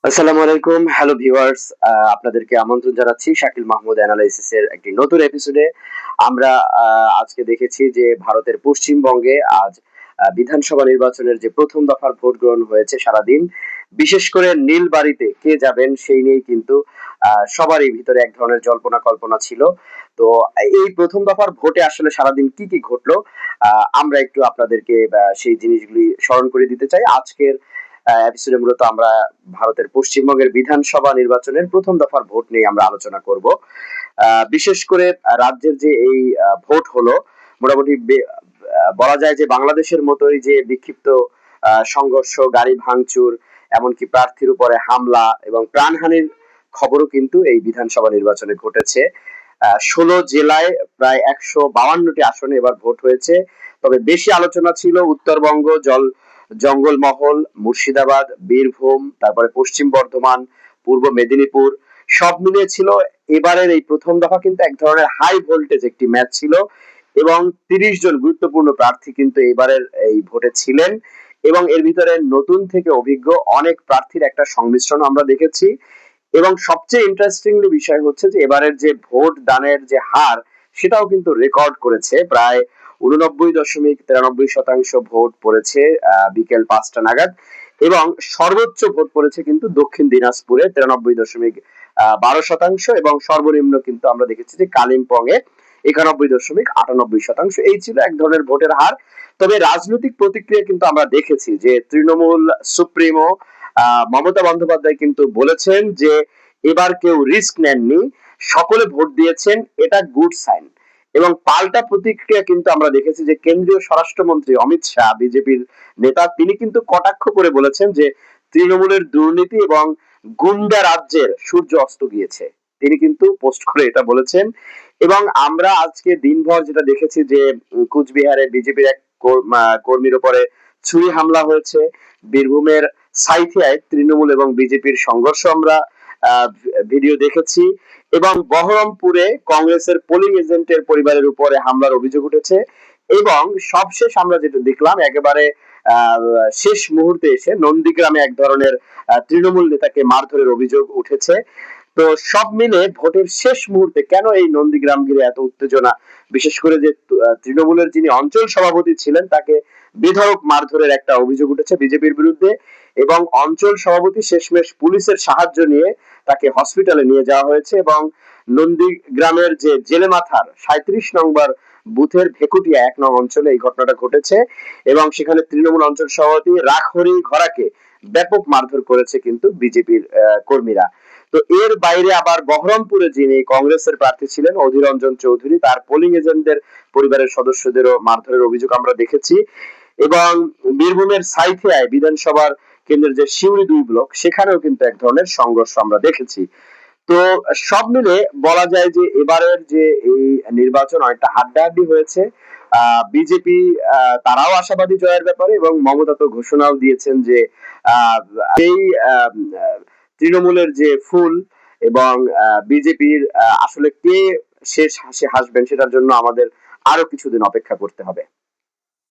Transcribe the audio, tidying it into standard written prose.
আসসালামু আলাইকুম, hello viewers. আপনাদেরকে আমন্ত্রণ জানাচ্ছি শাকিল মাহমুদ অ্যানালাইসিস এর একটি নতুন এপিসোডে। আমরা আজকে দেখেছি যে ভারতের পশ্চিমবঙ্গে আজ বিধানসভা নির্বাচনের যে প্রথম দফার ভোট গ্রহণ হয়েছে সারাদিন। বিশেষ করে নীলবাড়িতে কে যাবেন সেই নিয়েই কিন্তু সবারই ভিতরে এক ধরনের জল্পনা কল্পনা ছিল। তো এই প্রথম দফার ভোটে আসলে সারাদিন কি ঘটলো আমরা একটু আপনাদেরকে সেই জিনিসগুলি স্মরণ করে দিতে চাই। আজকের এপিসোডে মূলত আমরা ভারতের পশ্চিমবঙ্গের বিধানসভা নির্বাচনের প্রথম দফার ভোট নিয়ে আমরা আলোচনা করব। বিশেষ করে রাজ্যের যে এই ভোট হলো মোটামুটি বলা যায় যে বাংলাদেশের মতোই যে বিক্ষিপ্ত সংঘর্ষ, গাড়ি ভাঙচুর, এমনকি প্রার্থীর উপরে হামলা এবং প্রাণহানির খবরও কিন্তু এই বিধানসভা নির্বাচনে ঘটেছে। 16 জেলায় প্রায় 152টি আসনে এবার ভোট হয়েছে। তবে বেশি আলোচনা ছিল উত্তরবঙ্গ, জঙ্গলমহল, মুর্শিদাবাদ, বীরভূম, তারপরে পশ্চিম বর্ধমান, পূর্ব মেদিনীপুর, সব মিলিয়ে ছিল এবারের এই প্রথম দফা কিন্তু এক ধরনের হাই ভোল্টেজ একটি ম্যাচ ছিল এবং 30 জন গুরুত্বপূর্ণ প্রার্থী কিন্তু এবারের এই ভোটে ছিলেন এবং এর ভিতরে নতুন থেকে অভিজ্ঞ অনেক প্রার্থীর একটা সংমিশ্রণ আমরা দেখেছি। এবং সবচেয়ে ইন্টারেস্টিং বিষয় হচ্ছে যে এবারের যে ভোট দানের যে হার সেটাও কিন্তু রেকর্ড করেছে। প্রায় 89.93% ভোট পড়েছে বিকেল 5টা নাগাদ এবং সর্বোচ্চ ভোট পড়েছে কিন্তু দক্ষিণ দিনাজপুরে 93.12% এবং সর্বনিম্ন কিন্তু আমরা দেখেছি যে কালিম্পং এ 91.98%। এই ছিল এক ধরনের ভোটের হার। তবে রাজনৈতিক প্রতিক্রিয়া কিন্তু আমরা দেখেছি যে তৃণমূল সুপ্রিমো মমতা বন্দ্যোপাধ্যায় কিন্তু বলেছেন যে এবার কেউ রিস্ক নেননি, সকলে ভোট দিয়েছেন, এটা গুড সাইন। এবং পাল্টা প্রতিক্রিয়া কিন্তু আমরা দেখেছি যে কেন্দ্রীয় স্বরাষ্ট্রমন্ত্রী অমিত শাহ, বিজেপির নেতা, তিনি কিন্তু কটাক্ষ করে বলেছেন যে তৃণমূলের দুর্নীতি এবং গুন্ডা রাজ্যের সূর্য অস্ত গিয়েছে। তিনি কিন্তু পোস্ট করে এটা বলেছেন। এবং আমরা আজকে দিনভর যেটা দেখেছি যে কুচবিহারে বিজেপির এক কর্মীর উপরে ছুরি হামলা হয়েছে। বীরভূমের সাঁইথিয়ায় তৃণমূল এবং বিজেপির সংঘর্ষ আমরা ভিডিও দেখেছি এবং বহরমপুরে কংগ্রেসের পোলিং এজেন্টের পরিবারের উপরে হামলার অভিযোগ উঠেছে এবং সবশেষ আমরা যেটা দেখলাম একেবারে শেষ মুহূর্তে এসে নন্দীগ্রামে এক ধরনের তৃণমূল নেতাকে মারধরের অভিযোগ উঠেছে। তো সব মিলে ভোটের শেষ মুহূর্তে কেন এই নন্দীগ্রাম ঘিরে এত উত্তেজনা, বিশেষ করে যে তৃণমূলের যিনি অঞ্চল সভাপতি ছিলেন তাকে বেধড়ক মারধরের একটা অভিযোগ উঠেছে বিজেপির বিরুদ্ধে এবং অঞ্চল সভাপতি শেষমেশ পুলিশের সাহায্য নিয়ে তাকে হসপিটালে নিয়ে যাওয়া হয়েছে এবং নন্দীগ্রামের যে জেলে মাথার 37 নম্বর বুথের ভেকুটিয়া 1 নং অঞ্চলে এই ঘটনাটা ঘটেছে এবং সেখানে তৃণমূল অঞ্চল সভাপতি রাখহরি ঘরাকে ব্যাপক মারধর করেছে কিন্তু বিজেপির কর্মীরা। তো এর বাইরে আবার বহরমপুরে যিনি কংগ্রেসের প্রার্থী ছিলেন অধীর রঞ্জন চৌধুরী, তার পোলিং এজেন্টদের পরিবারের সদস্যদেরও মারধরের অভিযোগ আমরা দেখেছি এবং বীরভূমের সাঁইথিয়ায় বিধানসভার কেন্দ্রের যে শিউরি 2 ব্লক সেখানেও কিন্তু এক ধরনের সংঘর্ষ আমরা দেখেছি। তো সব মিলে বলা যায় যে এবারের যে এই নির্বাচন অনেকটা হাড্ডাহাড্ডি হয়েছে। বিজেপি তারাও আশাবাদী জয়ের ব্যাপারে এবং মমতা তো ঘোষণাও দিয়েছেন যে এই তৃণমূলের যে ফুল এবং বিজেপির আসলে কে শেষ হাসি হাসবেন সেটার জন্য আমাদের আরো কিছুদিন অপেক্ষা করতে হবে।